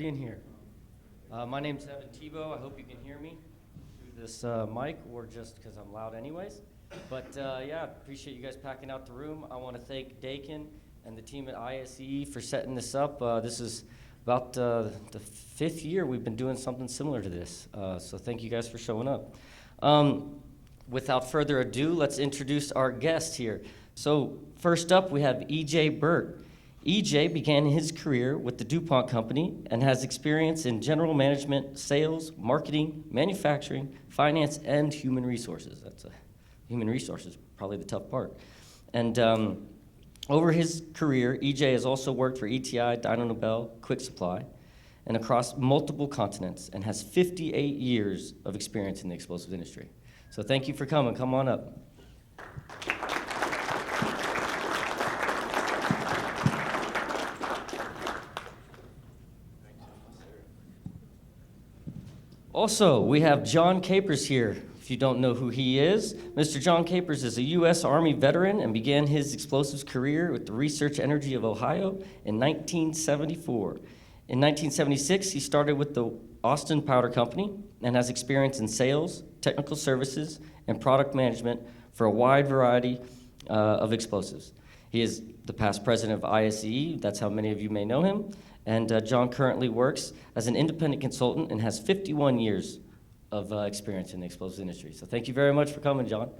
Being here. My name's Thibaud. I hope you can hear me through this mic or just because I'm loud anyways. But yeah, appreciate you guys packing out the room. I want to thank Dakin and the team at ISEE for setting this up. This is about the 5th year we've been doing something similar to this. So thank you guys for showing up. Without further ado, let's introduce our guest here. So first up, we have E.J. Burke. E.J. began his career with the DuPont Company and has experience in general management, sales, marketing, manufacturing, finance, and human resources. Human resources, probably the tough part. And over his career, E.J. has also worked for ETI, Dyno Nobel, Quick Supply, and across multiple continents, and has 58 years of experience in the explosives industry. So thank you for coming. Come on up. Also, we have John Capers here. If you don't know who he is, Mr. John Capers is a U.S. Army veteran and began his explosives career with the Research Energy of Ohio in 1974. In 1976, he started with the Austin Powder Company and has experience in sales, technical services, and product management for a wide variety of explosives. He is the past president of ISEE, that's how many of you may know him, and John currently works as an independent consultant and has 51 years of experience in the explosives industry. So thank you very much for coming, John.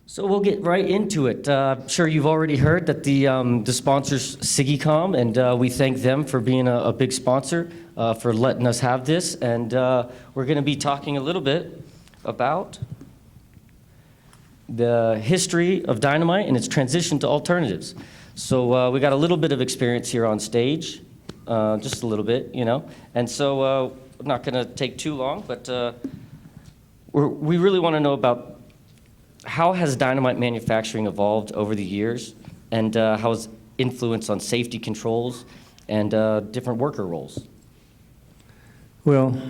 So we'll get right into it. I'm sure you've already heard that the sponsor's SIGICOM, and we thank them for being a big sponsor, for letting us have this. And we're going to be talking a little bit about the history of dynamite and its transition to alternatives. So we got a little bit of experience here on stage, just a little bit, you know. And so I'm not going to take too long, but we really want to know about how has dynamite manufacturing evolved over the years, and how has influence on safety controls and different worker roles? Well,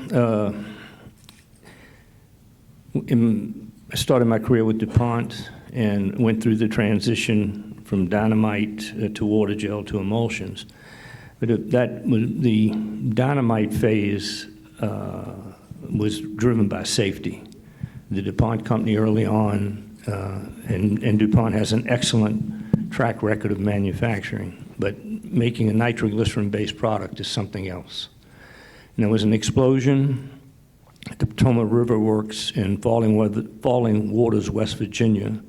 I started my career with DuPont and went through the transition from dynamite to water gel to emulsions. But the dynamite phase was driven by safety. The DuPont company early on, and DuPont has an excellent track record of manufacturing, but making a nitroglycerin-based product is something else. And there was an explosion at the Potomac River Works in Falling Waters, West Virginia.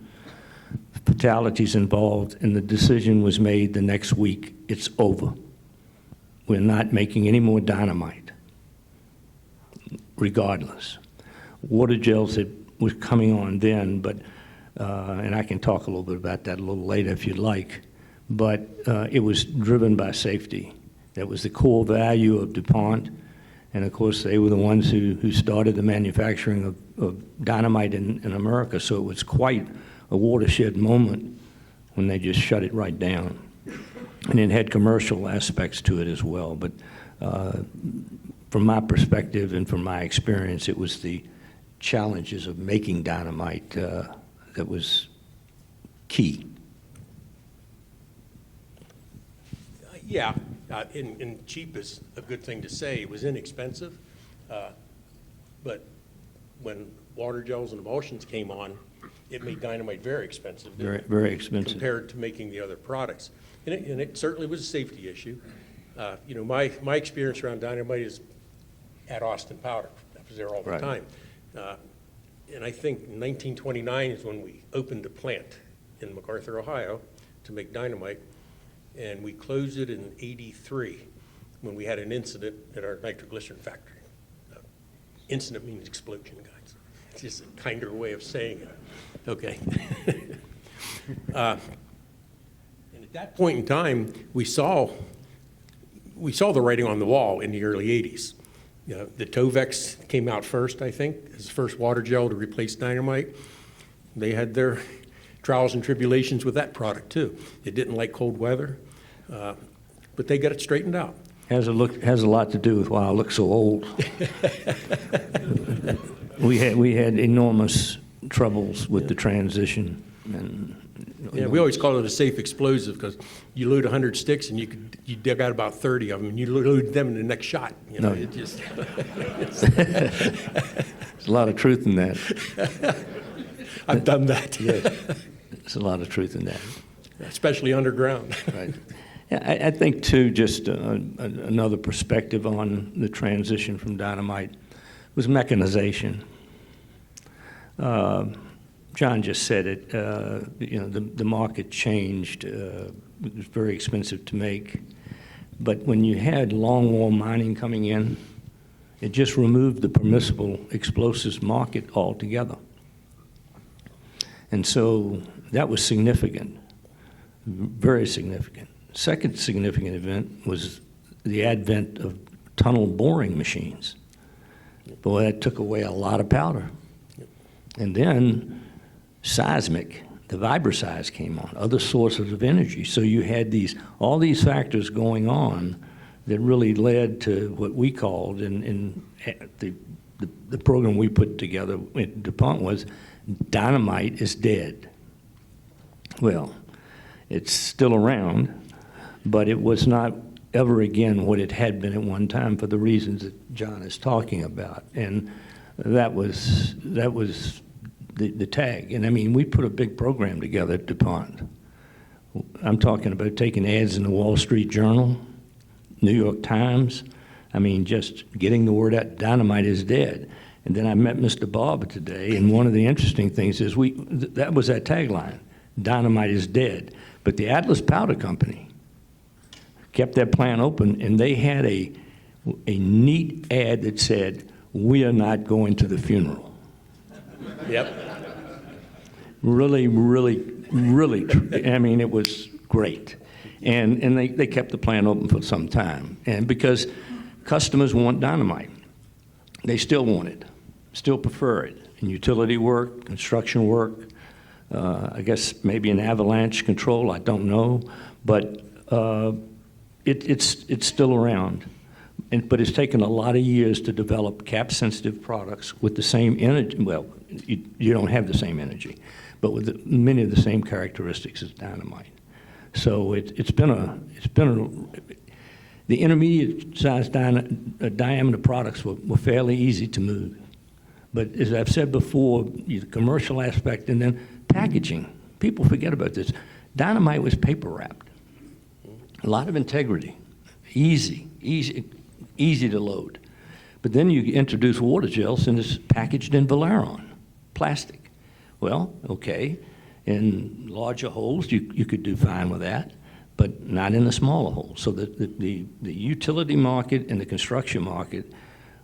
Fatalities involved, and the decision was made the next week, it's over. We're not making any more dynamite, regardless. Water gels was coming on then, but and I can talk a little bit about that a little later if you'd like, but it was driven by safety. That was the core value of DuPont, and of course they were the ones who started the manufacturing of dynamite in America, so it was quite a watershed moment when they just shut it right down. And it had commercial aspects to it as well, but from my perspective and from my experience, it was the challenges of making dynamite that was key. Yeah, and cheap is a good thing to say. It was inexpensive, but when water gels and emulsions came on, it made dynamite very expensive. Very, very expensive. Compared to making the other products. And it certainly was a safety issue. You know, my experience around dynamite is at Austin Powder. I was there all the time. And I think 1929 is when we opened a plant in MacArthur, Ohio, to make dynamite, and we closed it in '83 when we had an incident at our nitroglycerin factory. Incident means explosion, guys. It's just a kinder way of saying it. Okay. And at that point in time, we saw the writing on the wall in the early '80s. You know, the Tovex came out first, I think, as the first water gel to replace dynamite. They had their trials and tribulations with that product, too. It didn't like cold weather, but they got it straightened out. has a lot to do with why I look so old. We had enormous troubles with the transition, and Yeah, we always call it a safe explosive because you load 100 sticks and you dig out about 30 of them and you load them in the next shot. You know, No. it just there's a lot of truth in that. I've done that. Yes, there's a lot of truth in that. Especially underground. Right. Yeah, I think too, just another perspective on the transition from dynamite was mechanization. John just said it. You know, the market changed. It was very expensive to make, but when you had longwall mining coming in, it just removed the permissible explosives market altogether. And so that was significant, very significant. Second significant event was the advent of tunnel boring machines. Boy, that took away a lot of powder. And then seismic, the vibrosize came on, other sources of energy. So you had all these factors going on that really led to what we called, in the program we put together at DuPont was, dynamite is dead. Well, it's still around, but it was not ever again what it had been at one time for the reasons that John is talking about. And that was the tag. And I mean, we put a big program together at DuPont. I'm talking about taking ads in the Wall Street Journal, New York Times. I mean, just getting the word out, dynamite is dead. And then I met Mr. Barber today, and one of the interesting things is that was that tagline, dynamite is dead. But the Atlas Powder Company kept their plant open, and they had a neat ad that said, "We are not going to the funeral." Yep. Really, I mean, it was great. And they kept the plant open for some time. And because customers want dynamite, they still want it, still prefer it in utility work, construction work, I guess maybe in avalanche control, I don't know. But it's still around. But it's taken a lot of years to develop cap-sensitive products with the same energy. Well, you don't have the same energy, but with many of the same characteristics as dynamite. So it's been the intermediate-sized diameter products were fairly easy to move. But as I've said before, the commercial aspect and then packaging. People forget about this. Dynamite was paper wrapped. A lot of integrity, easy to load. But then you introduce water gels and it's packaged in Valeron, plastic. Well, okay, in larger holes you could do fine with that, but not in the smaller holes. So the utility market and the construction market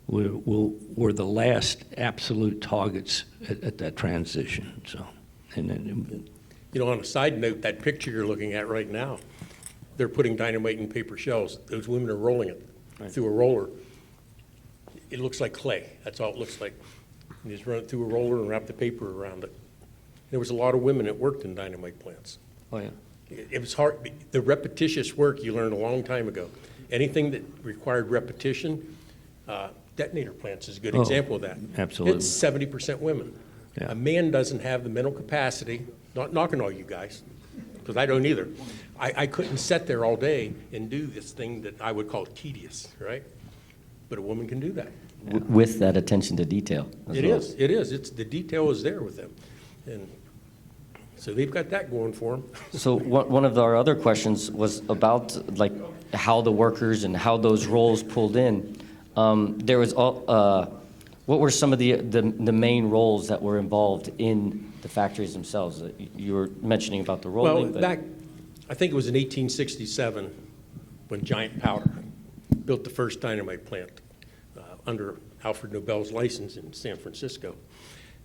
were the last absolute targets at that transition. So, and then, You know, on a side note, that picture you're looking at right now, they're putting dynamite in paper shells. Those women are rolling it through a roller. It looks like clay. That's all it looks like. You just run it through a roller and wrap the paper around it. There was a lot of women that worked in dynamite plants. oh yeah. It was hard. The repetitious work you learned a long time ago. Anything that required repetition, detonator plants is a good example of that. Absolutely. It's 70% women. Yeah. A man doesn't have the mental capacity, not knocking all you guys, because I don't either. I couldn't sit there all day and do this thing that I would call tedious, right? But a woman can do that. With that attention to detail. It is. It's the detail is there with them. And so they've got that going for them. So one of our other questions was about like how the workers and how those roles pulled in. There was what were some of the main roles that were involved in the factories themselves? You were mentioning about the rolling. Well, back, I think it was in 1867 when Giant Powder built the first dynamite plant under Alfred Nobel's license in San Francisco.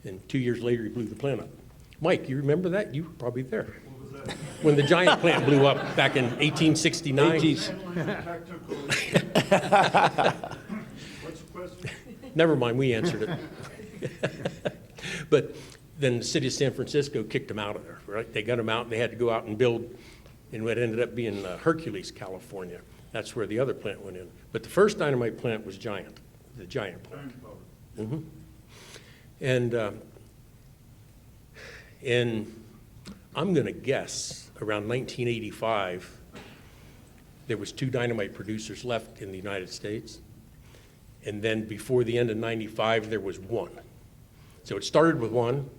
And 2 years later, he blew the plant up. Mike, you remember that? You were probably there. What was that? When the Giant plant blew up back in 1869. Technical. What's the question? Never mind, we answered it. But then the city of San Francisco kicked them out of there, right? They got them out and they had to go out and build in what ended up being Hercules, California, That's where the other plant went in. But the first dynamite plant was Giant, the Giant plant. And I'm going to guess around 1985, there was 2 dynamite producers left in the United States. And then before the end of 95, there was 1. So it started with 1,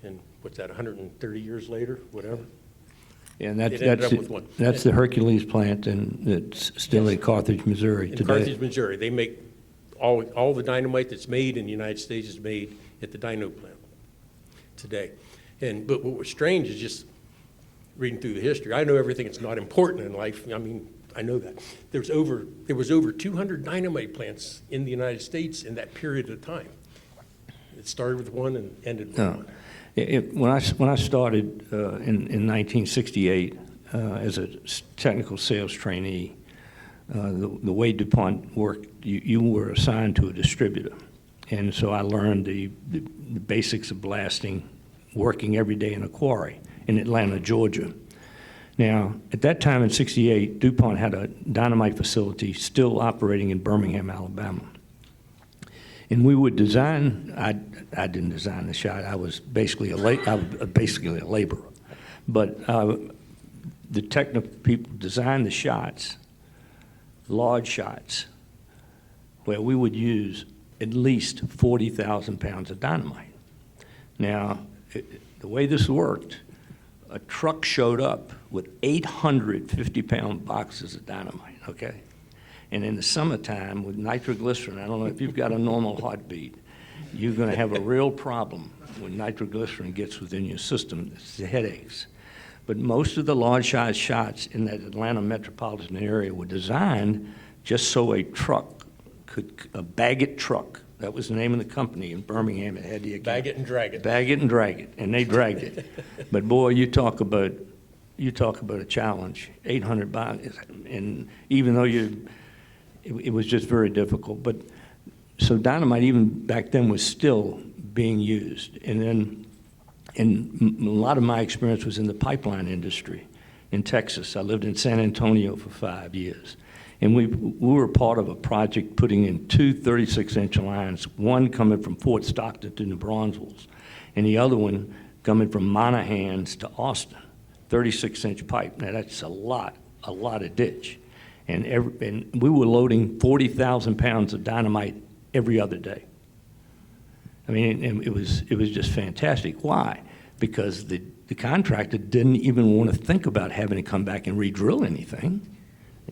and what's that, 130 years later, whatever? And It ended up with 1. that's the Hercules plant, and it's still at Carthage, Missouri In today. Carthage, Missouri, they make all the dynamite that's made in the United States is made at the Dyno plant today. But what was strange is just reading through the history. I know everything that's not important in life. I mean, I know that. There was over 200 dynamite plants in the United States in that period of time. It started with 1 and ended with 1. When I started in 1968 as a technical sales trainee, the way DuPont worked, you were assigned to a distributor. And so I learned the basics of blasting, working every day in a quarry in Atlanta, Georgia. Now, at that time in '68, DuPont had a dynamite facility still operating in Birmingham, Alabama. And we would design, I didn't design the shot, I was basically a laborer. But the technical people designed the shots, large shots, where we would use at least 40,000 pounds of dynamite. Now, the way this worked, a truck showed up with 850-pound boxes of dynamite, okay? And in the summertime with nitroglycerin, I don't know if you've got a normal heartbeat, you're going to have a real problem when nitroglycerin gets within your system. It's the headaches. But most of the large size shots in that Atlanta metropolitan area were designed just so a truck a Baggett truck, that was the name of the company in Birmingham. It had the Bag it and drag it. Bag it and drag it, and they dragged it. But boy, you talk about a challenge. 800 pounds, and even though it was just very difficult. But so dynamite even back then was still being used, and a lot of my experience was in the pipeline industry in Texas. I lived in San Antonio for 5 years. And we were part of a project putting in 2 36-inch lines, one coming from Fort Stockton to New Braunfels, and the other one coming from Monahans to Austin, 36-inch pipe. Now, that's a lot of ditch. And we were loading 40,000 pounds of dynamite every other day. I mean, it was just fantastic. Why? Because the contractor didn't even want to think about having to come back and re-drill anything.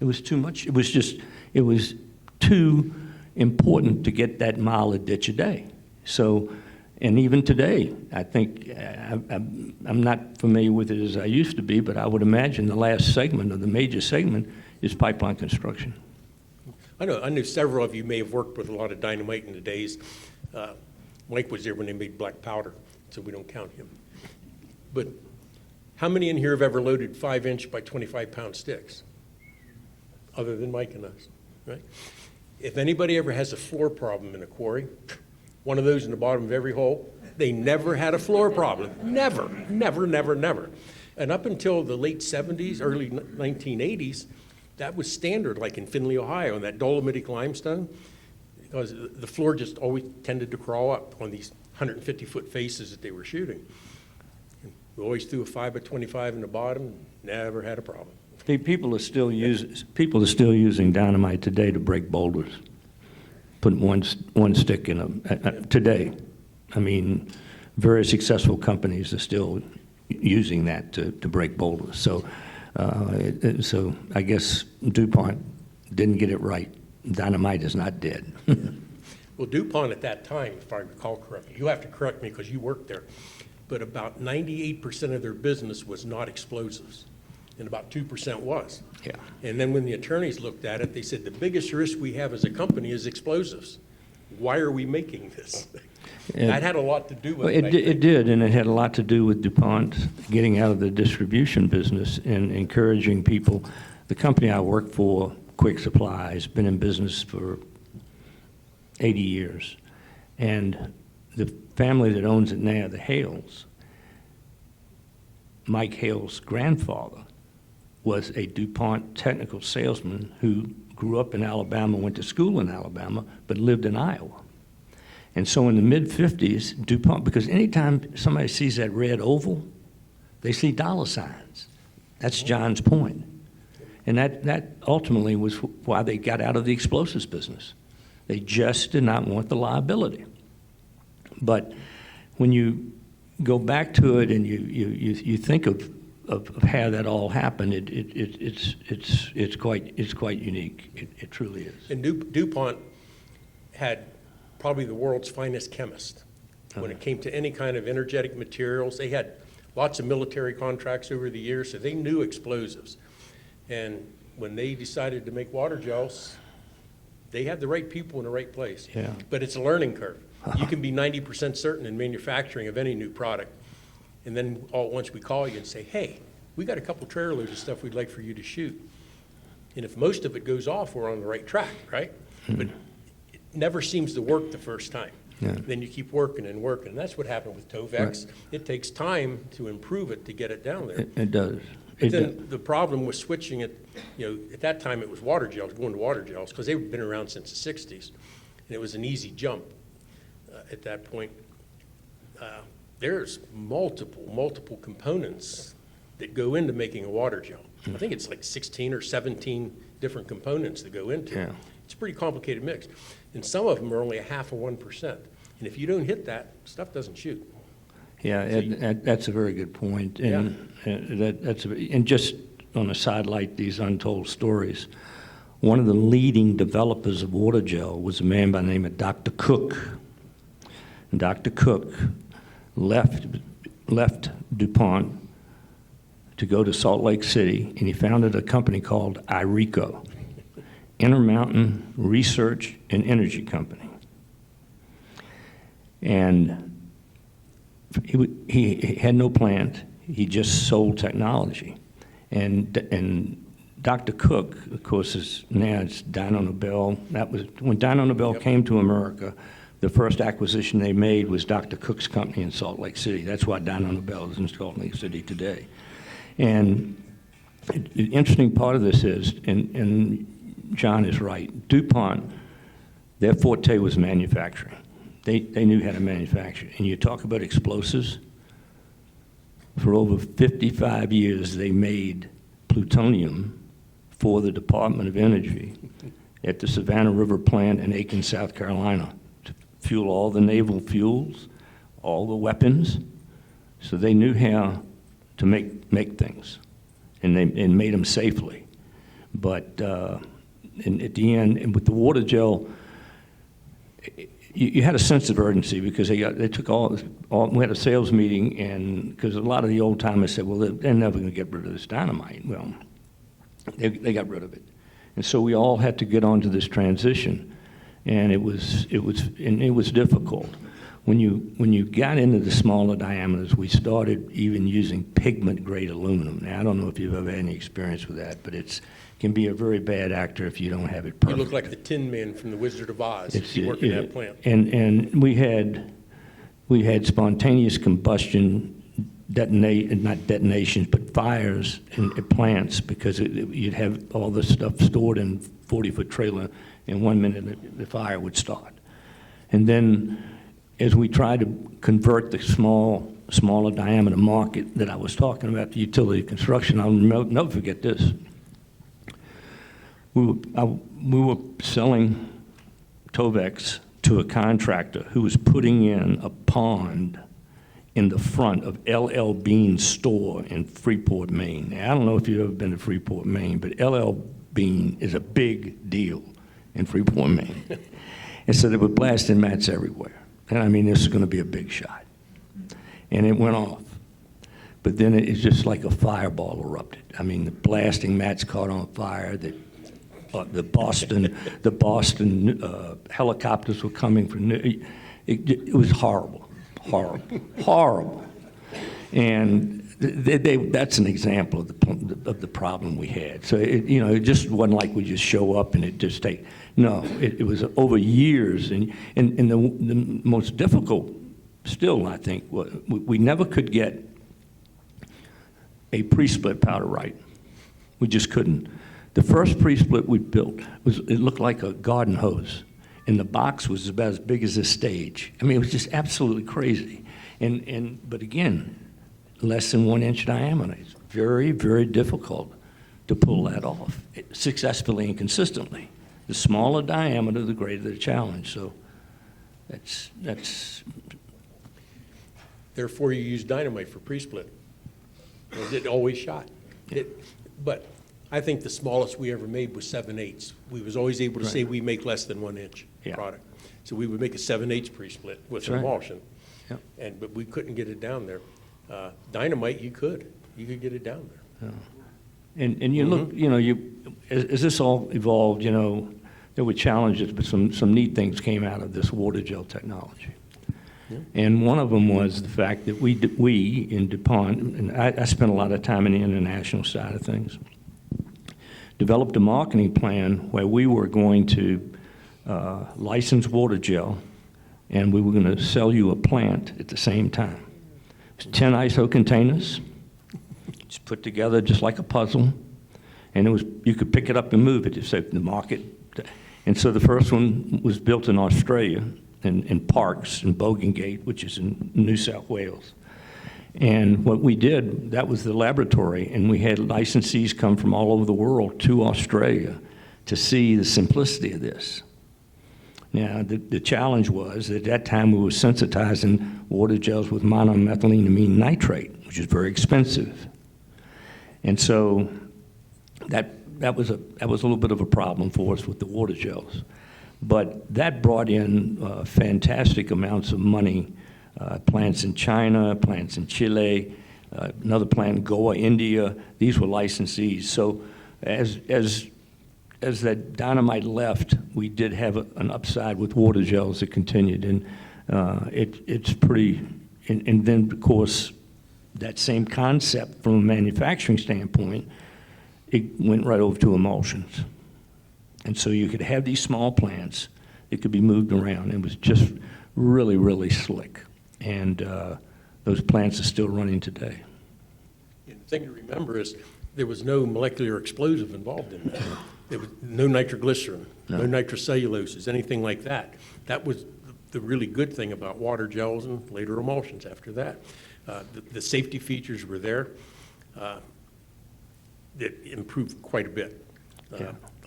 It was too much. It was too important to get that mile of ditch a day. So, and even today, I think, I'm not familiar with it as I used to be, but I would imagine the last segment, or the major segment, is pipeline construction. I know several of you may have worked with a lot of dynamite in the days. Mike was there when they made black powder, so we don't count him. But how many in here have ever loaded 5-inch by 25-pound sticks? Other than Mike and us, right? If anybody ever has a floor problem in a quarry, one of those in the bottom of every hole, they never had a floor problem. Never, never, never, never. And up until the late 70s, early 1980s, that was standard, like in Findlay, Ohio, and that dolomitic limestone, because the floor just always tended to crawl up on these 150-foot faces that they were shooting. And we always threw a 5 by 25 in the bottom, never had a problem. People are still using dynamite today to break boulders. Put one stick in them today. I mean, very successful companies are still using that to break boulders. So, so I guess DuPont didn't get it right. Dynamite is not dead. Well, DuPont at that time, if I recall correctly, you have to correct me because you worked there, but about 98% of their business was not explosives. And about 2% was. Yeah. And then when the attorneys looked at it, they said, the biggest risk we have as a company is explosives. Why are we making this? That had a lot to do with it. It did, and it had a lot to do with DuPont getting out of the distribution business and encouraging people. The company I work for, Quick Supply, has been in business for 80 years. And the family that owns it now, the Hales, Mike Hale's grandfather, was a DuPont technical salesman who grew up in Alabama, went to school in Alabama, but lived in Iowa. And so in the mid-'50s, DuPont, because anytime somebody sees that red oval, they see dollar signs. That's John's point. And that ultimately was why they got out of the explosives business. They just did not want the liability. But when you go back to it and you think of how that all happened, it's quite unique. It truly is. And DuPont had probably the world's finest chemist when it came to any kind of energetic materials. They had lots of military contracts over the years, so they knew explosives. And when they decided to make water gels, they had the right people in the right place. Yeah. But it's a learning curve. You can be 90% certain in manufacturing of any new product, and then all at once we call you and say, hey, we got a couple trailer loads of stuff we'd like for you to shoot. And if most of it goes off, we're on the right track, right? But it never seems to work the first time. Yeah. Then you keep working and working. And that's what happened with Tovex. Right. It takes time to improve it to get it down there. It does. But then the problem was switching it, at that time it was water gels, going to water gels, because they've been around since the 60s. And it was an easy jump at that point. There's multiple components that go into making a water gel. I think it's like 16 or 17 different components that go into it. Yeah. It's a pretty complicated mix. And some of them are only 0.5%. And if you don't hit that, stuff doesn't shoot. Yeah, that's a very good point. And that's and just on a side like these Untold Stories, one of the leading developers of water gel was a man by the name of Dr. Cook. And Dr. Cook left DuPont to go to Salt Lake City, and he founded a company called IRECO, Intermountain Research and Energy Company. And he had no plant. He just sold technology. And Dr. Cook, of course, now it's Dyno Nobel. That was when Dyno Nobel came to America. The first acquisition they made was Dr. Cook's company in Salt Lake City. That's why Dyno Nobel is in Salt Lake City today. And the interesting part of this is, and John is right, DuPont, their forte was manufacturing. They knew how to manufacture. And you talk about explosives. For over 55 years, they made plutonium for the Department of Energy at the Savannah River plant in Aiken, South Carolina, to fuel all the naval fuels, all the weapons. So they knew how to make things, and they made them safely. But and at the end, and with the water gel, you had a sense of urgency because they took all. We had a sales meeting, and because a lot of the old timers said, well, they're never going to get rid of this dynamite. Well, they got rid of it, and so we all had to get onto this transition, and it was difficult. When you got into the smaller diameters, we started even using pigment grade aluminum. Now I don't know if you've ever had any experience with that, but it can be a very bad actor if you don't have it perfect. You look like the Tin Man from The Wizard of Oz if you work in that plant. And we had spontaneous combustion not detonations, but fires in plants because you'd have all this stuff stored in 40-foot trailer, and 1 minute the fire would start. And then as we tried to convert the smaller diameter market that I was talking about, the utility construction, I'll never forget this. We were selling Tovex to a contractor who was putting in a pond in the front of L.L. Bean's store in Freeport, Maine. Now, I don't know if you've ever been to Freeport, Maine, but L.L. Bean is a big deal in Freeport, Maine. And so they were blasting mats everywhere. And I mean, this is going to be a big shot. And it went off. But then it's just like a fireball erupted. I mean, the blasting mats caught on fire. The Boston helicopters were coming from. It was horrible. And that's an example of the problem we had. So it just wasn't like we just show up and it just take. No, it was over years, and the most difficult still, I think, we never could get a pre-split powder right. We just couldn't. The first pre-split we built, it looked like a garden hose, and the box was about as big as this stage. I mean, it was just absolutely crazy. But again, less than 1 inch diameter. It's very, very difficult to pull that off successfully and consistently. The smaller diameter, the greater the challenge. So that's. Therefore, you use dynamite for pre-split. Was it always shot? But I think the smallest we ever made was 7/8. We was always able to say we make less than 1 inch product. So we would make a 7/8 pre-split with an emulsion. Yep. But we couldn't get it down there. Dynamite, you could get it down there. Yeah. And you look, you know, as this all evolved, you know, there were challenges, but some neat things came out of this water gel technology. Yeah. And one of them was the fact that we in DuPont, and I spent a lot of time in the international side of things, developed a marketing plan where we were going to license water gel, and we were going to sell you a plant at the same time. It was 10 ISO containers. It's put together just like a puzzle, and you could pick it up and move it if the market. And so the first one was built in Australia, in Parks, in Bogengate, which is in New South Wales. And what we did, that was the laboratory, and we had licensees come from all over the world to Australia to see the simplicity of this. Now, the challenge was, at that time, we were sensitizing water gels with monomethylenamine nitrate, which is very expensive. And so that was a little bit of a problem for us with the water gels. But that brought in fantastic amounts of money, plants in China, plants in Chile, another plant in Goa, India. These were licensees. So as that dynamite left, we did have an upside with water gels that continued. And it's pretty, and then, of course, that same concept from a manufacturing standpoint, it went right over to emulsions. And so you could have these small plants that could be moved around. It was just really, really slick. And those plants are still running today. And the thing to remember is there was no molecular explosive involved in that. There was no nitroglycerin, no nitrocelluloses, anything like that. That was the really good thing about water gels and later emulsions after that. The safety features were there that improved quite a bit.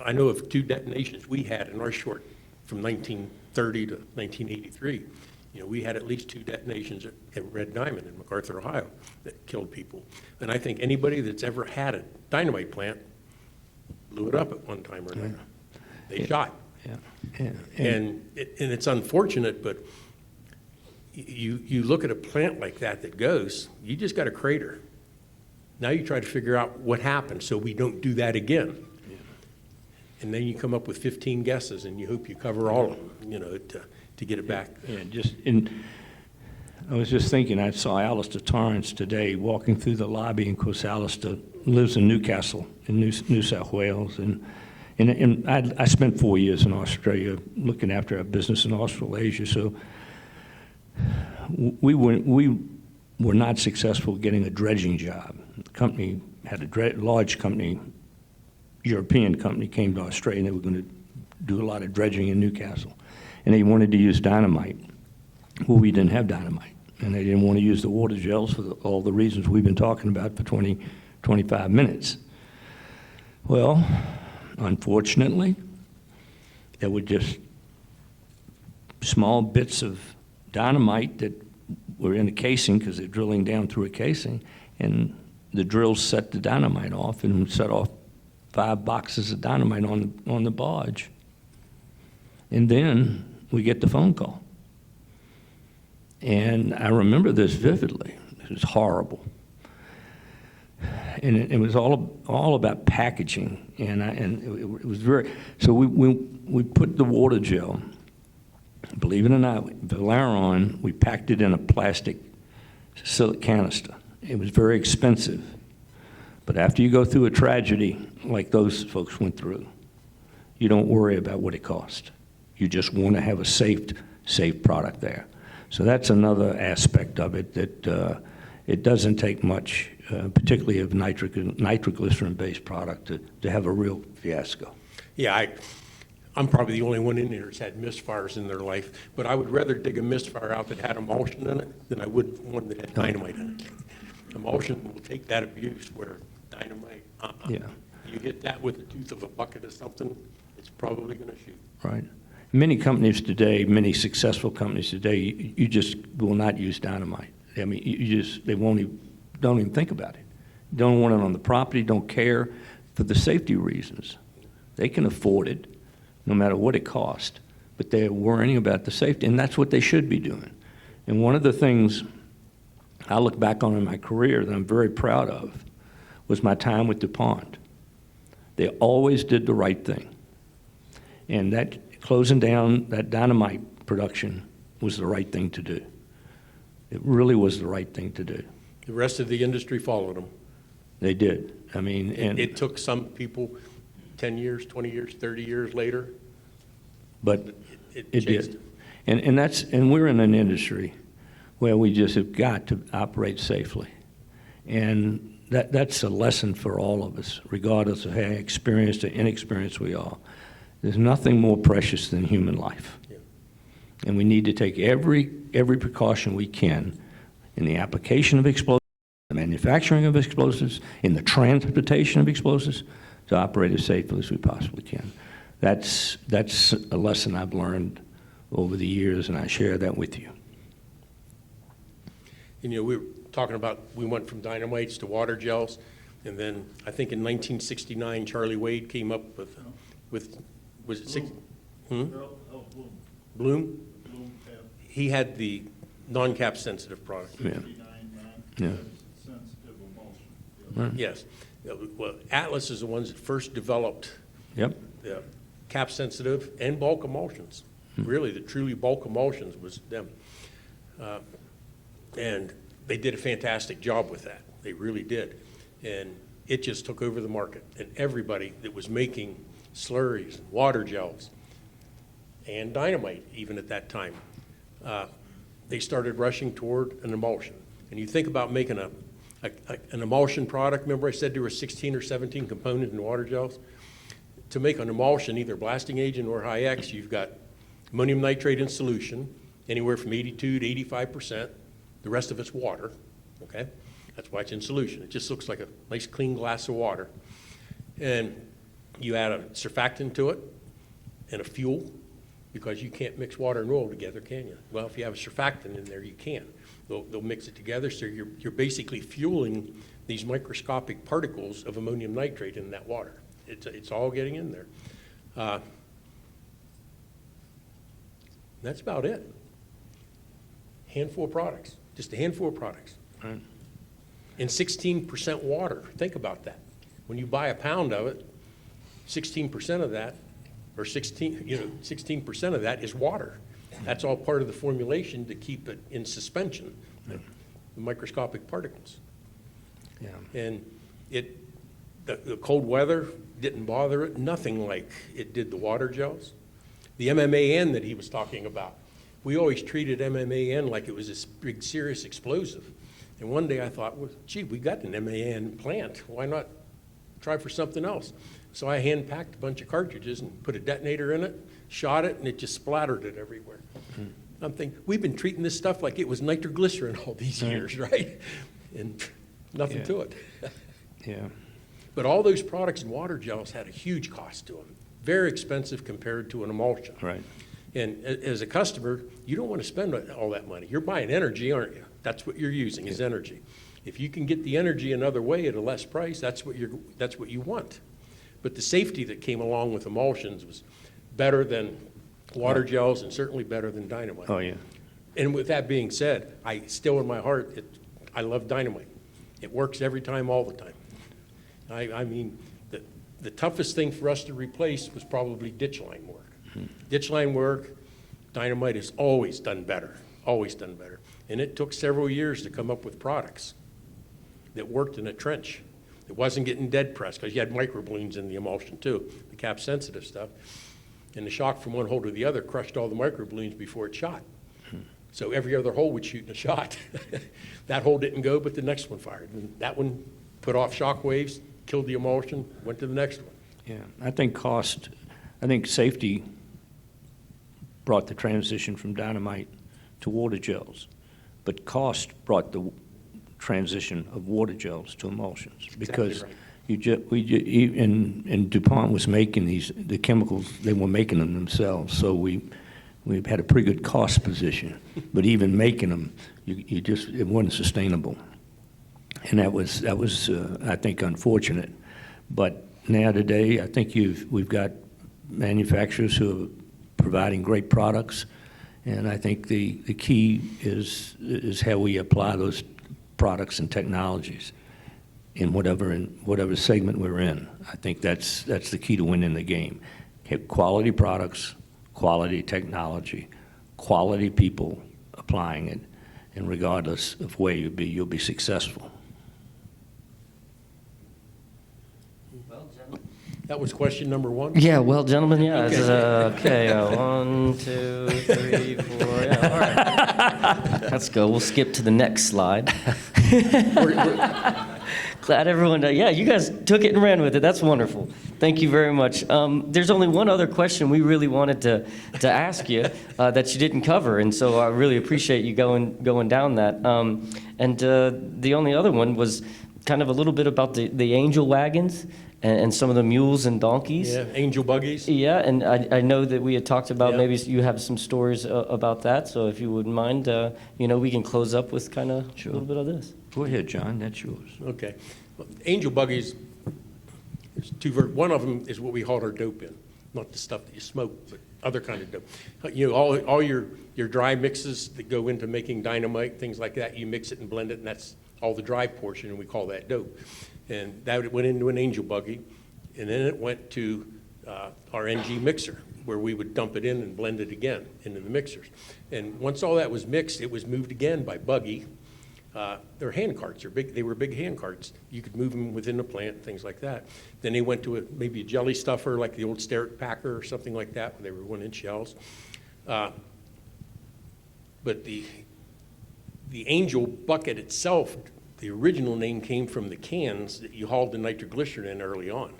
I know of 2 detonations we had in our short from 1930 to 1983. You know, we had at least 2 detonations at Red Diamond in MacArthur, Ohio, that killed people. And I think anybody that's ever had a dynamite plant blew it up at one time or another. They shot. And it's unfortunate, but you look at a plant like that goes, you just got a crater. Now you try to figure out what happened so we don't do that again. And then you come up with 15 guesses, and you hope you cover all of them, you know, to get it back. I was just thinking, I saw Alistair Torrance today walking through the lobby, and of course Alistair lives in Newcastle in New South Wales, and I spent 4 years in Australia looking after our business in Australasia, so we were not successful getting a dredging job. The company had a large company, European company, came to Australia, and they were going to do a lot of dredging in Newcastle, and they wanted to use dynamite. Well, we didn't have dynamite, and they didn't want to use the water gels for all the reasons we've been talking about for 25 minutes. Well, unfortunately, there were just small bits of dynamite that were in a casing because they're drilling down through a casing, and the drills set the dynamite off and set off 5 boxes of dynamite on the barge. And then we get the phone call. And I remember this vividly. It was horrible. And it was all about packaging. And it was very, so we put the water gel, believe it or not, Valerian, we packed it in a plastic canister. It was very expensive. But after you go through a tragedy like those folks went through, you don't worry about what it cost. You just want to have a safe product there. So that's another aspect of it that it doesn't take much, particularly of nitroglycerin-based product, to have a real fiasco. Yeah, I'm probably the only one in here that's had misfires in their life, but I would rather dig a misfire out that had emulsion in it than I would one that had dynamite in it. Emulsion will take that abuse where dynamite, Yeah. You hit that with the tooth of a bucket or something, it's probably going to shoot. Right. Many companies today, many successful companies today, you just will not use dynamite. I mean, they won't even, don't even think about it. Don't want it on the property, don't care, for the safety reasons. They can afford it, no matter what it costs, but they're worrying about the safety, and that's what they should be doing. And one of the things I look back on in my career that I'm very proud of was my time with DuPont. They always did the right thing. And that closing down that dynamite production was the right thing to do. It really was the right thing to do. The rest of the industry followed them. They did. I mean, and It took some people 10 years, 20 years, 30 years later. but It it chased did. And we're in an industry where we just have got to operate safely. And that's a lesson for all of us, regardless of how experienced or inexperienced we are. There's nothing more precious than human life. Yeah. And we need to take every precaution we can in the application of explosives, the manufacturing of explosives, in the transportation of explosives, to operate as safely as we possibly can. That's a lesson I've learned over the years, and I share that with you. And, you know, we were talking about, we went from dynamites to water gels, and then I think in 1969, Charlie Wade came up with was it six? Bloom. Bloom? Bloom cap, He had the non-cap sensitive product. Yeah. 59, Yeah. sensitive emulsion. Right. Yes. Well, Atlas is the ones that first developed Yep. the cap sensitive and bulk emulsions. Really, the truly bulk emulsions was them. And they did a fantastic job with that. They really did. And it just took over the market. And everybody that was making slurries, and water gels, and dynamite, even at that time, they started rushing toward an emulsion. And you think about making an emulsion product. Remember I said there were 16 or 17 components in water gels? To make an emulsion, either blasting agent or high X, you've got ammonium nitrate in solution, anywhere from 82 to 85%. The rest of it's water, okay? That's why it's in solution. It just looks like a nice clean glass of water. And you add a surfactant to it and a fuel, because you can't mix water and oil together, can you? Well, if you have a surfactant in there, you can. They'll mix it together, so you're basically fueling these microscopic particles of ammonium nitrate in that water. It's all getting in there. That's about it. Handful of products, just a handful of products. Right. And 16% water. Think about that. When you buy a pound of it, 16% of that, or 16% of that is water. That's all part of the formulation to keep it in suspension, the microscopic particles. Yeah. And the cold weather didn't bother it, nothing like it did the water gels. The MMAN that he was talking about, we always treated MMAN like it was this big, serious explosive. And one day I thought, well, gee, we got an MAN plant. Why not try for something else? So I hand-packed a bunch of cartridges and put a detonator in it, shot it, and it just splattered it everywhere. I'm thinking, we've been treating this stuff like it was nitroglycerin all these years, right? And nothing to it. Yeah. But all those products and water gels had a huge cost to them. Very expensive compared to an emulsion. Right. And as a customer, you don't want to spend all that money. You're buying energy, aren't you? That's what you're using, is energy. If you can get the energy another way at a less price, that's what you want. But the safety that came along with emulsions was better than water gels and certainly better than dynamite. Oh, yeah. And with that being said, I still in my heart, I love dynamite. It works every time, all the time. I mean, the toughest thing for us to replace was probably ditch line work. Ditch line work, dynamite has always done better, always done better. And it took several years to come up with products that worked in a trench. It wasn't getting dead pressed, because you had microballoons in the emulsion too, the cap sensitive stuff. And the shock from one hole to the other crushed all the microballoons before it shot. So every other hole would shoot in a shot. That hole didn't go, but the next one fired. And that one put off shock waves, killed the emulsion, went to the next one. Yeah, I think safety brought the transition from dynamite to water gels, but cost brought the transition of water gels to emulsions. Because right. And DuPont was making the chemicals, they were making them themselves, so we've had a pretty good cost position. But even making them, it wasn't sustainable. And that was I think, unfortunate. But now today, I think we've got manufacturers who are providing great products, and I think the key is how we apply those products and technologies in whatever segment we're in. I think that's the key to winning the game. Have quality products, quality technology, quality people applying it, and regardless of where you'll be successful. Well, gentlemen. That was question number one? Yeah, well, gentlemen, yeah. Okay. Okay, 1, 2, 3, 4, yeah, all right. Let's go. We'll skip to the next slide. Glad everyone, yeah, you guys took it and ran with it. That's wonderful. Thank you very much. There's only one other question we really wanted to ask you that you didn't cover, and so I really appreciate you going down that. And the only other one was kind of a little bit about the angel wagons and some of the mules and donkeys. Yeah, angel buggies. Yeah, and I know that we had talked about Yeah. maybe you have some stories about that, so if you wouldn't mind, we can close up with kind of a little bit of this. Go ahead, John, that's yours. Okay. Angel buggies, there's two. One of them is what we haul our dope in, not the stuff that you smoke, but other kind of dope. All your dry mixes that go into making dynamite, things like that, you mix it and blend it, and that's all the dry portion, and we call that dope. And that went into an angel buggy, and then it went to our NG mixer, where we would dump it in and blend it again into the mixers. And once all that was mixed, it was moved again by buggy. They're hand carts. They were big hand carts. You could move them within the plant, things like that. Then they went to maybe a jelly stuffer, like the old Sterrett Packer or something like that, where they were 1-inch shells. But the Angel bucket itself, the original name came from the cans that you hauled the nitroglycerin in early on.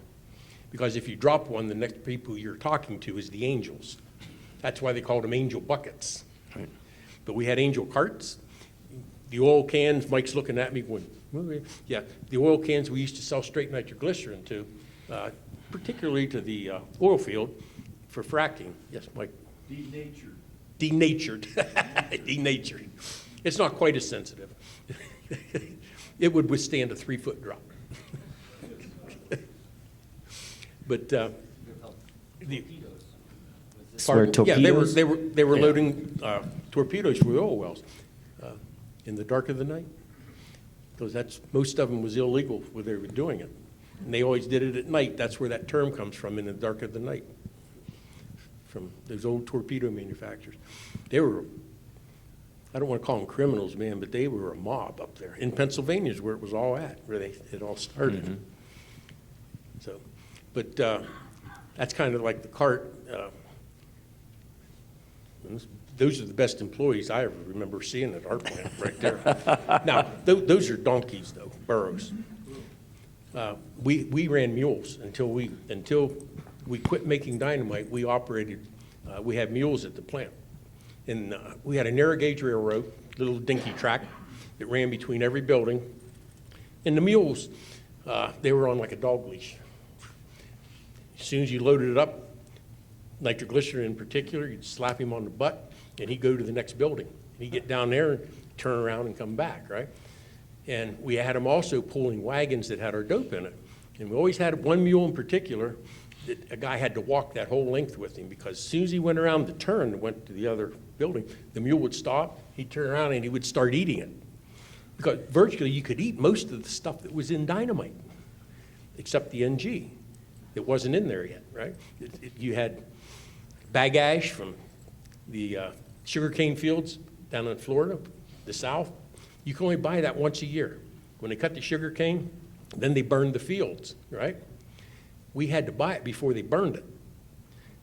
Because if you drop one, the next people you're talking to is the Angels. That's why they called them Angel buckets. Right. But we had Angel carts. The oil cans, Mike's looking at me going, yeah, the oil cans we used to sell straight nitroglycerin to, particularly to the oil field for fracking. Yes, Mike? Denatured. Denatured. Denatured. It's not quite as sensitive. It would withstand a 3-foot drop. But Where torpedoes? Yeah, they were loading torpedoes for the oil wells in the dark of the night. Because most of them was illegal where they were doing it. And they always did it at night. That's where that term comes from, in the dark of the night, from those old torpedo manufacturers. They were, I don't want to call them criminals, man, but they were a mob up there. In Pennsylvania is where it was all at, where it all started. Mm-hmm. So, but that's kind of like the cart. Those are the best employees I ever remember seeing at our plant, right there. Now, those are donkeys, though, burros. We ran mules until we quit making dynamite. We operated. We had mules at the plant, and we had a narrow gauge railroad, little dinky track that ran between every building. And the mules, they were on like a dog leash. As soon as you loaded it up, nitroglycerin in particular, you'd slap him on the butt, and he'd go to the next building. And he'd get down there and turn around and come back, right? And we had them also pulling wagons that had our dope in it. And we always had one mule in particular that a guy had to walk that whole length with him, because as soon as he went around the turn and went to the other building, the mule would stop, he'd turn around, and he would start eating it. Because virtually you could eat most of the stuff that was in dynamite, except the NG. It wasn't in there yet, right? You had bag ash from the sugarcane fields down in Florida, the South. You can only buy that once a year. When they cut the sugarcane, then they burned the fields, right? We had to buy it before they burned it.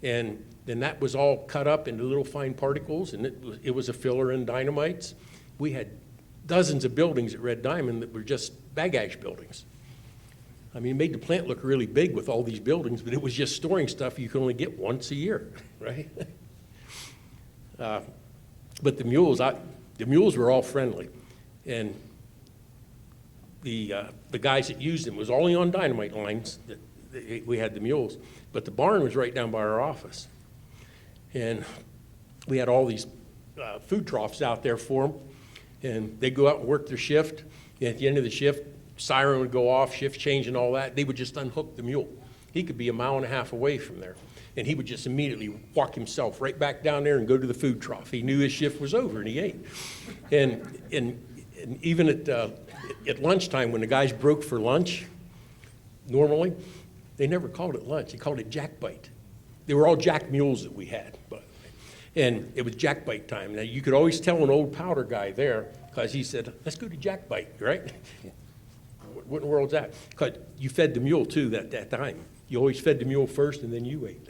And Then that was all cut up into little fine particles, and it was a filler in dynamites. We had dozens of buildings at Red Diamond that were just bag ash buildings. I mean, it made the plant look really big with all these buildings, but it was just storing stuff you could only get once a year, right? But the mules were all friendly, and the guys that used them was only on dynamite lines that we had the mules, but the barn was right down by our office, and we had all these food troughs out there for them, and they'd go out and work their shift, and at the end of the shift, siren would go off, shift change and all that. They would just unhook the mule. He could be 1.5 miles away from there, and he would just immediately walk himself right back down there and go to the food trough. He knew his shift was over, and he ate. And even at lunchtime, when the guys broke for lunch, normally, they never called it lunch. They called it jackbite. They were all jack mules that we had, and it was jackbite time. Now, you could always tell an old powder guy there, because he said, let's go to jackbite, right? What in the world's that? Because you fed the mule, too, at that time. You always fed the mule first, and then you ate.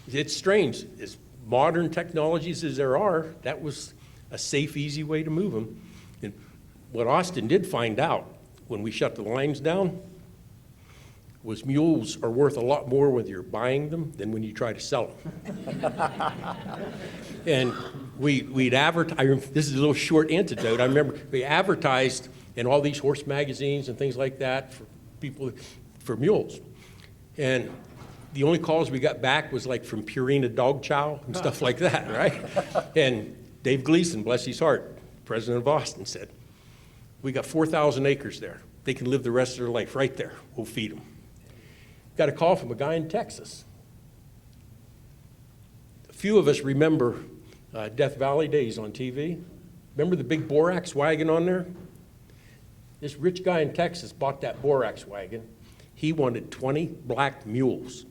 It's strange. As modern technologies as there are, that was a safe, easy way to move them. And what Austin did find out when we shut the lines down was mules are worth a lot more when you're buying them than when you try to sell them. And we'd advertise, this is a little short antidote. I remember we advertised in all these horse magazines and things like that for people, for mules. And the only calls we got back was like from Purina Dog Chow and stuff like that, right? And Dave Gleason, bless his heart, president of Austin, said, we got 4,000 acres there. They can live the rest of their life right there. We'll feed them. Got a call from a guy in Texas. A few of us remember Death Valley days on TV. Remember the big borax wagon on there? This rich guy in Texas bought that borax wagon. He wanted 20 black mules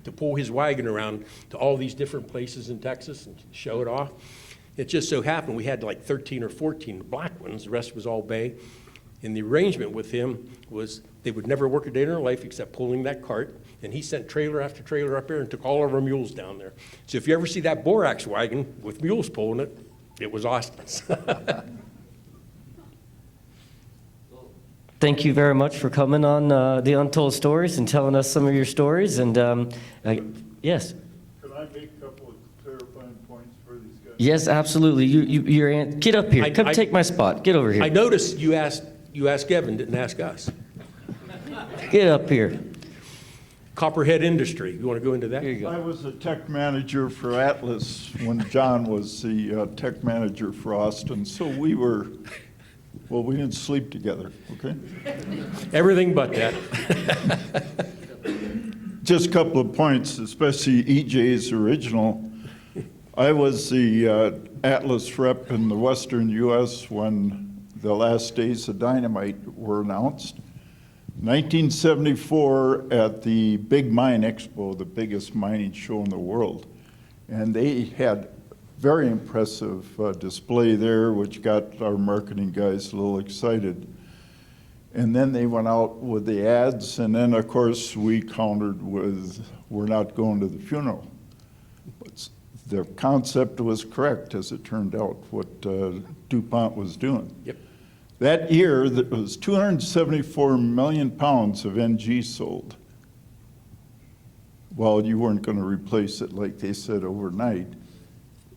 to pull his wagon around to all these different places in Texas and show it off. It just so happened we had like 13 or 14 black ones. The rest was all bay. And the arrangement with him was they would never work a day in their life except pulling that cart. And he sent trailer after trailer up there and took all of our mules down there. So if you ever see that borax wagon with mules pulling it, it was Austin's. Thank you very much for coming on the Untold Stories and telling us some of your stories. And yes. Could I make a couple of clarifying points for these guys? Yes, absolutely. Get up here. Come take my spot. Get over here. I noticed you asked Evan, didn't ask us. Get up here. Copperhead industry. You want to go into that? Here you go. I was a tech manager for Atlas when John was the tech manager for Austin. So we didn't sleep together, okay? Everything but that. Just a couple of points, especially EJ's original. I was the Atlas rep in the Western U.S. when the last days of dynamite were announced. 1974 at the Big Mine Expo, the biggest mining show in the world. And they had very impressive display there, which got our marketing guys a little excited. And then they went out with the ads, and then, of course, we countered with, we're not going to the funeral. But the concept was correct, as it turned out, what DuPont was doing. Yep. That year, there was 274 million pounds of NG sold. Well, you weren't going to replace it, like they said, overnight.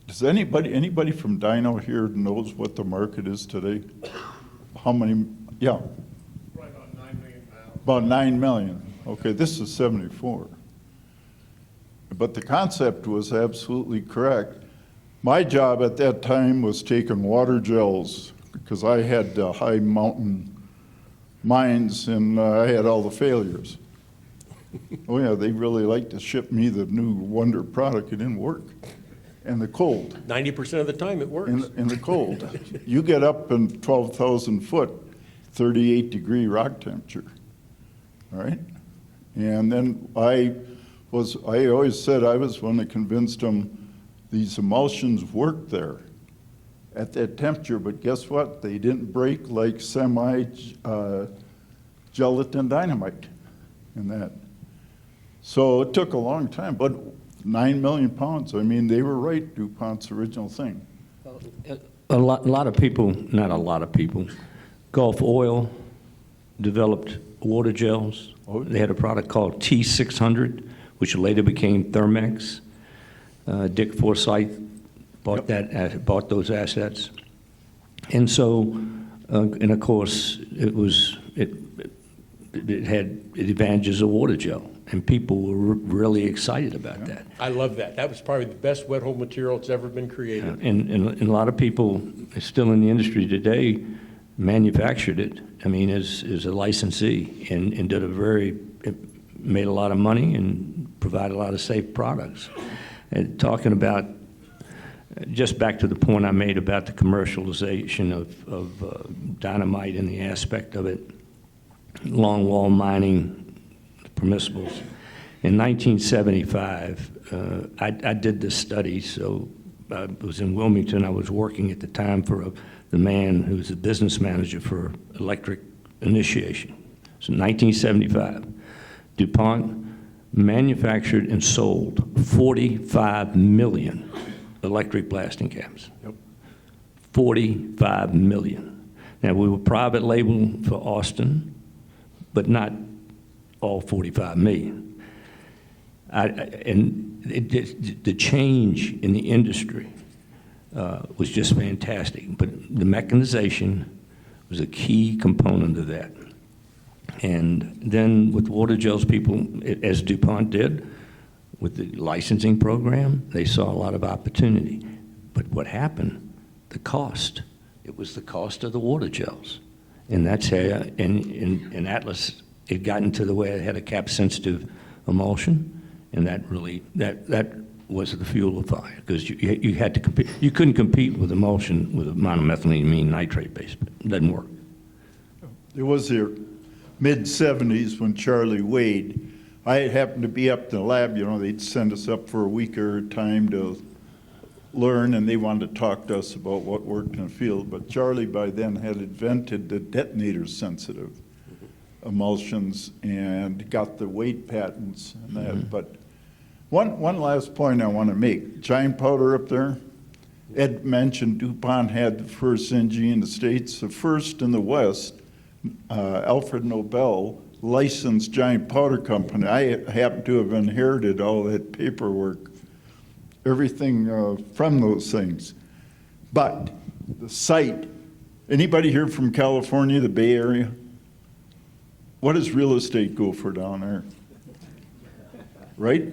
Does anybody from Dino here knows what the market is today? How many? Yeah. Right on 9 million pounds. About 9 million. Okay, this is 74. But the concept was absolutely correct. My job at that time was taking water gels, because I had high mountain mines and I had all the failures. Oh yeah, they really liked to ship me the new wonder product. It didn't work. And the cold. 90% of the time it works. In the cold. You get up in 12,000 foot, 38-degree rock temperature, all right? And then I always said I was one that convinced them these emulsions worked there at that temperature, but guess what? They didn't break like semi-gelatin dynamite in that. So it took a long time, but 9 million pounds, I mean, they were right, DuPont's original thing. A lot of people, not a lot of people, Gulf Oil developed water gels. Oh. They had a product called T600, which later became Thermex. Dick Forsyth bought bought those assets. And so, and of course, it had advantages of water gel, and people were really excited about that. I love that. That was probably the best wet hole material that's ever been created. And a lot of people still in the industry today manufactured it, I mean, as a licensee, and made a lot of money and provided a lot of safe products. And talking about, just back to the point I made about the commercialization of dynamite and the aspect of it, longwall mining, permissibles. In 1975, I did this study, so I was in Wilmington. I was working at the time for the man who was the business manager for electric initiation. So 1975, DuPont manufactured and sold 45 million electric blasting caps. Yep. 45 million. Now, we were private label for Austin, but not all 45 million. The change in the industry was just fantastic, but the mechanization was a key component of that. And then with water gels, people, as DuPont did, with the licensing program, they saw a lot of opportunity. But what happened? The cost. It was the cost of the water gels. And that's how, in Atlas, it got into the way it had a cap-sensitive emulsion, and that really, that was the fuel of fire, because you had to compete. You couldn't compete with emulsion with a monomethylamine nitrate base. It doesn't work. It was the mid-'70s when Charlie Wade, I happened to be up in the lab, you know, they'd send us up for a week at a time to learn, and they wanted to talk to us about what worked in the field. But Charlie by then had invented the detonator-sensitive emulsions and got the weight patents and that. But one last point I want to make. Giant powder up there, Ed mentioned DuPont had the first NG in the States, the first in the West. Alfred Nobel licensed Giant Powder Company. I happen to have inherited all that paperwork, everything from those things. But the site, anybody here from California, the Bay Area? What does real estate go for down there? Right?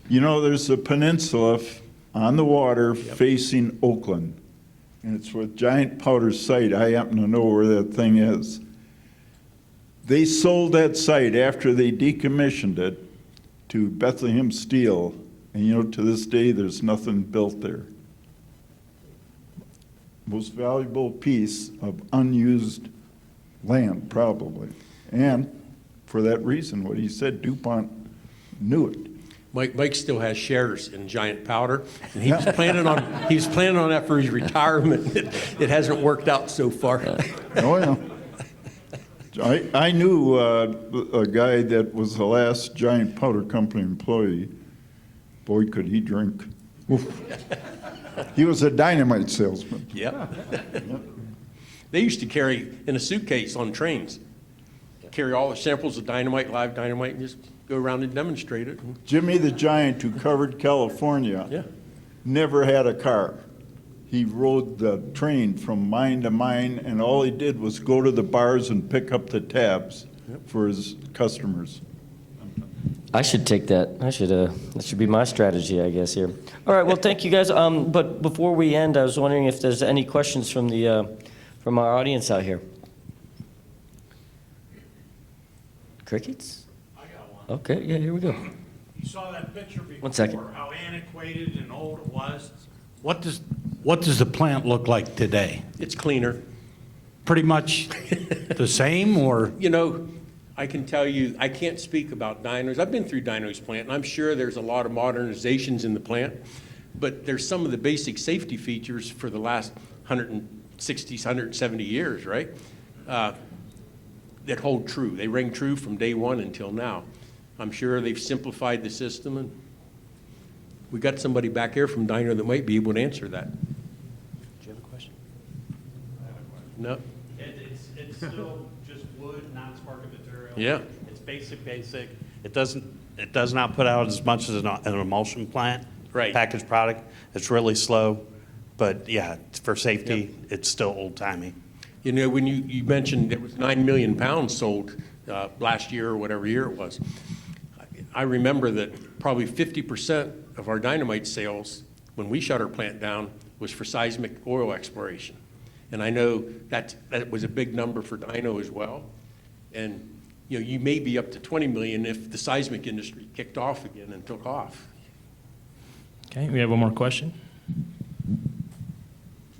You know, there's a peninsula on the water facing Oakland, and it's with Giant Powder site. I happen to know where that thing is. They sold that site after they decommissioned it to Bethlehem Steel, and you know, to this day, there's nothing built there. Most valuable piece of unused land, probably. And for that reason, what he said, DuPont knew it. Mike still has shares in Giant Powder, and he was planning on that for his retirement. It hasn't worked out so far. Oh, yeah. I knew a guy that was the last Giant Powder Company employee. Boy, could he drink. Oof. He was a dynamite salesman. Yeah. They used to carry in a suitcase on trains, carry all the samples of dynamite, live dynamite, and just go around and demonstrate it. Jimmy the Giant, who covered California, never had a car. He rode the train from mine to mine, and all he did was go to the bars and pick up the tabs for his customers. I should take that. That should be my strategy, I guess, here. All right, well, thank you guys. But before we end, I was wondering if there's any questions from from our audience out here. Crickets? I got one. Okay, yeah, here we go. You saw that picture before. 1 second. How antiquated and old it was. What does the plant look like today? It's cleaner. Pretty much the same, or? You know, I can tell you, I can't speak about Dyno's. I've been through Dyno's plant, and I'm sure there's a lot of modernizations in the plant, but there's some of the basic safety features for the last 160, 170 years, right? That hold true. They ring true from day one until now. I'm sure they've simplified the system, and we got somebody back here from Dyno that might be able to answer that. Do you have a question? No? It's still just wood, non-sparking material. Yeah. It's basic. It does not put out as much as an emulsion plant. Right. Packaged product. It's really slow, but yeah, for safety, it's still old-timey. You know, when you mentioned there was 9 million pounds sold last year or whatever year it was, I remember that probably 50% of our dynamite sales when we shut our plant down was for seismic oil exploration. And I know that was a big number for Dyno as well. And you know, you may be up to 20 million if the seismic industry kicked off again and took off. Okay, we have one more question.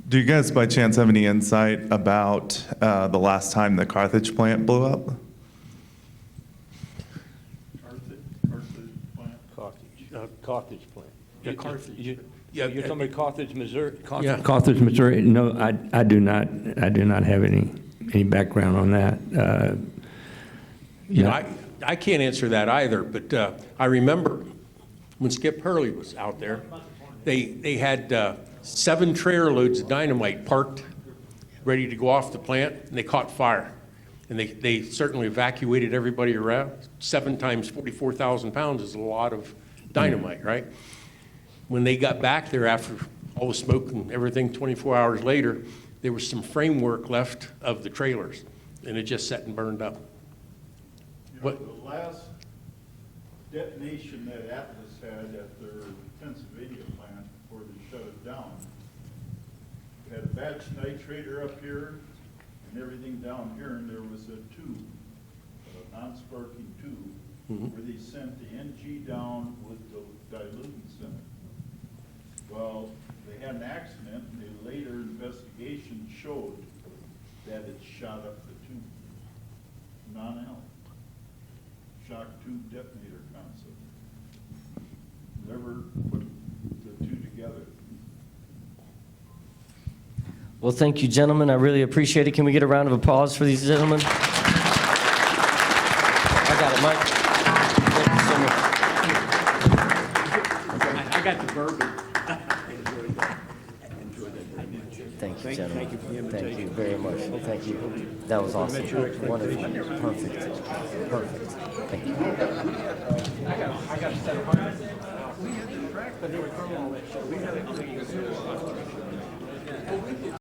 Do you guys by chance have any insight about the last time the Carthage plant blew up? Carthage plant. Yeah, Carthage. You're talking about Carthage, Missouri? Yeah. Carthage, Missouri. No, I do not have any background on that. You know, I can't answer that either, but I remember when Skip Hurley was out there, they had 7 trailer loads of dynamite parked, ready to go off the plant, and they caught fire. And they certainly evacuated everybody around. 7 times 44,000 pounds is a lot of dynamite, right? When they got back there after all the smoke and everything, 24 hours later, there was some framework left of the trailers, and it just sat and burned up. What? The last detonation that Atlas had at their Pennsylvania plant before they shut it down, they had a batch nitrator up here and everything down here, and there was a tube, a non-sparking tube, where they sent the NG down with the dilutants in it. Well, they had an accident, and the later investigation showed that it shot up the tube. Non-L. Shock tube detonator concept. Never put the two together. Well, thank you, gentlemen. I really appreciate it. Can we get a round of applause for these gentlemen? I got it, Mike. Thank you so much. I got the bourbon. Thank you, gentlemen. Thank you very much. Thank you. That was awesome. Wonderful. Perfect. Perfect. Thank you.